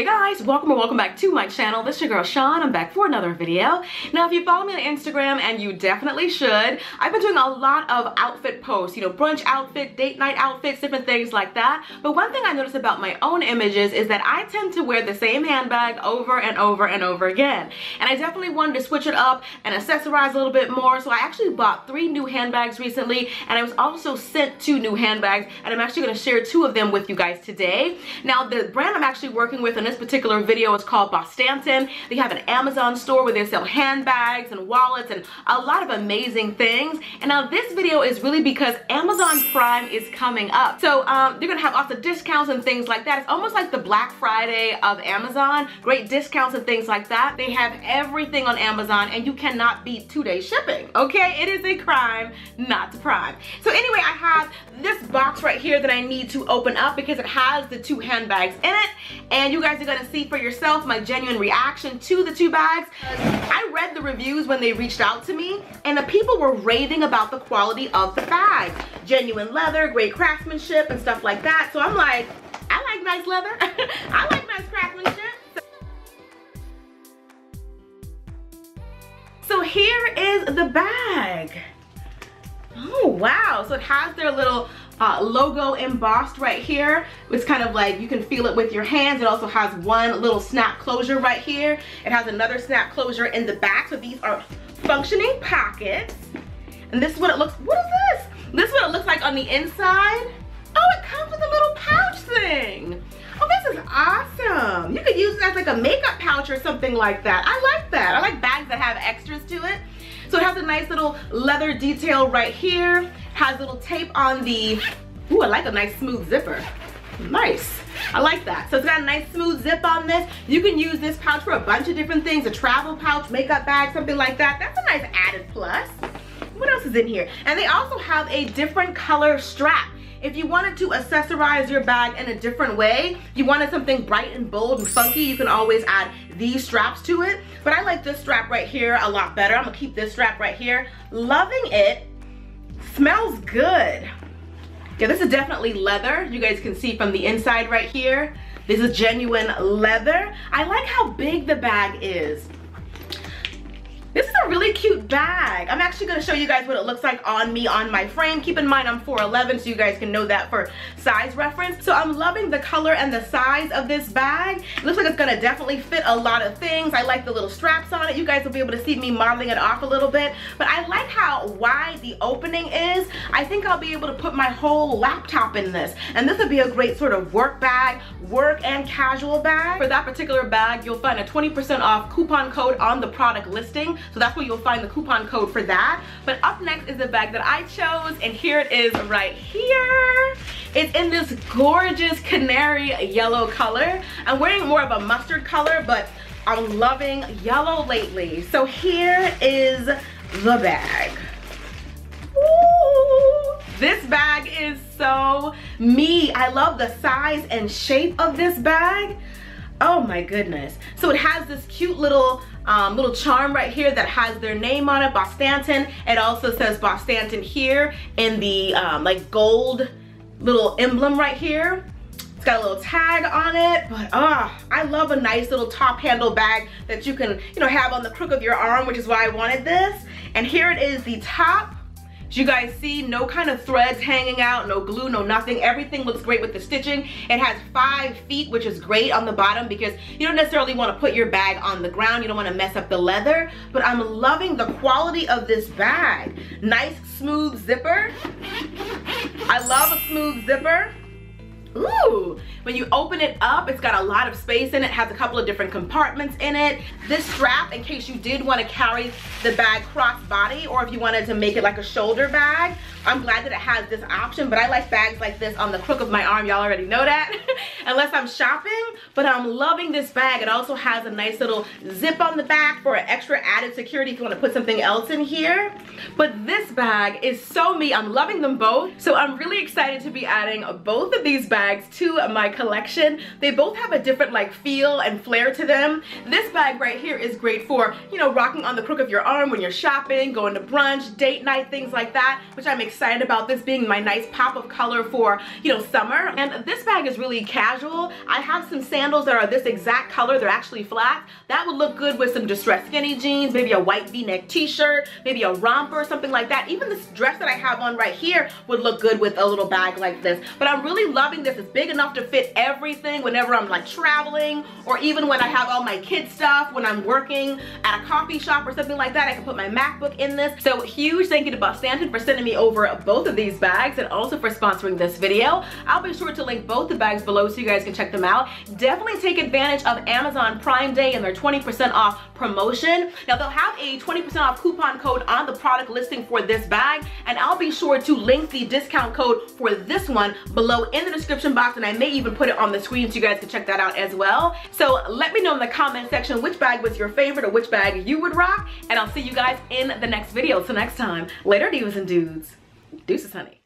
Hey guys, welcome back to my channel. This is your girl Sean. I'm back for another video. Now if you follow me on Instagram, and you definitely should, I've been doing a lot of outfit posts, you know, brunch outfit, date night outfits, different things like that. But one thing I noticed about my own images is that I tend to wear the same handbag over and over and over again. And I definitely wanted to switch it up and accessorize a little bit more. So I actually bought 3 new handbags recently, and I was also sent 2 new handbags, and I'm actually going to share 2 of them with you guys today. Now the brand I'm actually working with in this particular video is called Bostanton. They have an Amazon store where they sell handbags and wallets and a lot of amazing things. And now this video is really because Amazon Prime is coming up. So they're gonna have lots of discounts and things like that. It's almost like the Black Friday of Amazon. Great discounts and things like that. They have everything on Amazon, and you cannot beat 2-day shipping. Okay, it is a crime not to Prime. So anyway, I have this box right here that I need to open up because it has the 2 handbags in it, and you guys are gonna see for yourself my genuine reaction to the 2 bags. I read the reviews when they reached out to me, and the people were raving about the quality of the bags. Genuine leather, great craftsmanship, and stuff like that. So I'm like, I like nice leather. I like nice craftsmanship. So here is the bag. Oh wow, so it has their little logo embossed right here. It's kind of like you can feel it with your hands. It also has one little snap closure right here. It has another snap closure in the back. So these are functioning pockets. And this is what it looks, what is this? This is what it looks like on the inside. Oh, it comes with a little pouch thing. Oh, this is awesome. You could use it as like a makeup pouch or something like that. I like that. I like bags that have extras to it. So it has a nice little leather detail right here. Has little tape on the, ooh, I like a nice smooth zipper. Nice, I like that. So it's got a nice smooth zip on this. You can use this pouch for a bunch of different things, a travel pouch, makeup bag, something like that. That's a nice added plus. What else is in here? And they also have a different color strap. If you wanted to accessorize your bag in a different way, you wanted something bright and bold and funky, you can always add these straps to it. But I like this strap right here a lot better. I'm gonna keep this strap right here. Loving it. Smells good. Yeah, this is definitely leather. You guys can see from the inside right here. This is genuine leather. I like how big the bag is. This is a really cute bag. I'm actually gonna show you guys what it looks like on me on my frame. Keep in mind I'm 4'11", so you guys can know that for size reference. So I'm loving the color and the size of this bag. It looks like it's gonna definitely fit a lot of things. I like the little straps on it. You guys will be able to see me modeling it off a little bit. But I like how wide the opening is. I think I'll be able to put my whole laptop in this. And this would be a great sort of work bag, work and casual bag. For that particular bag, you'll find a 20% off coupon code on the product listing. So that's where you'll find the coupon code for that. But up next is the bag that I chose, and here it is right here. It's in this gorgeous canary yellow color. I'm wearing more of a mustard color, but I'm loving yellow lately. So here is the bag. Ooh, this bag is so me. I love the size and shape of this bag. Oh my goodness. So it has this cute little charm right here that has their name on it, Bostanton. It also says Bostanton here in the like gold little emblem right here. It's got a little tag on it, but I love a nice little top handle bag that you can, you know, have on the crook of your arm, which is why I wanted this. And here it is, the top. As you guys see, no kind of threads hanging out, no glue, no nothing. Everything looks great with the stitching. It has 5 feet, which is great on the bottom because you don't necessarily want to put your bag on the ground. You don't want to mess up the leather. But I'm loving the quality of this bag. Nice, smooth zipper. I love a smooth zipper. Ooh, when you open it up, it's got a lot of space in it, has a couple of different compartments in it. This strap, in case you did want to carry the bag cross-body, or if you wanted to make it like a shoulder bag, I'm glad that it has this option. But I like bags like this on the crook of my arm, y'all already know that, unless I'm shopping. But I'm loving this bag. It also has a nice little zip on the back for an extra added security if you want to put something else in here. But this bag is so me. I'm loving them both. So I'm really excited to be adding both of these bags to my collection. They both have a different like feel and flair to them. This bag right here is great for, you know, rocking on the crook of your arm when you're shopping, going to brunch, date night, things like that, which I'm excited excited about this being my nice pop of color for, you know, summer. And this bag is really casual. I have some sandals that are this exact color. They're actually flat. That would look good with some distressed skinny jeans, maybe a white v-neck t-shirt, maybe a romper, something like that. Even this dress that I have on right here would look good with a little bag like this. But I'm really loving this. It's big enough to fit everything whenever I'm like traveling, or even when I have all my kids stuff, when I'm working at a coffee shop or something like that. I can put my MacBook in this. So huge thank you to Boss Stanton for sending me over both of these bags and also for sponsoring this video. I'll be sure to link both the bags below so you guys can check them out. Definitely take advantage of Amazon Prime Day and their 20% off promotion. Now they'll have a 20% off coupon code on the product listing for this bag, and I'll be sure to link the discount code for this one below in the description box, and I may even put it on the screen so you guys can check that out as well. So let me know in the comment section which bag was your favorite or which bag you would rock, and I'll see you guys in the next video. Till next time, later divas and dudes. Deuces, honey.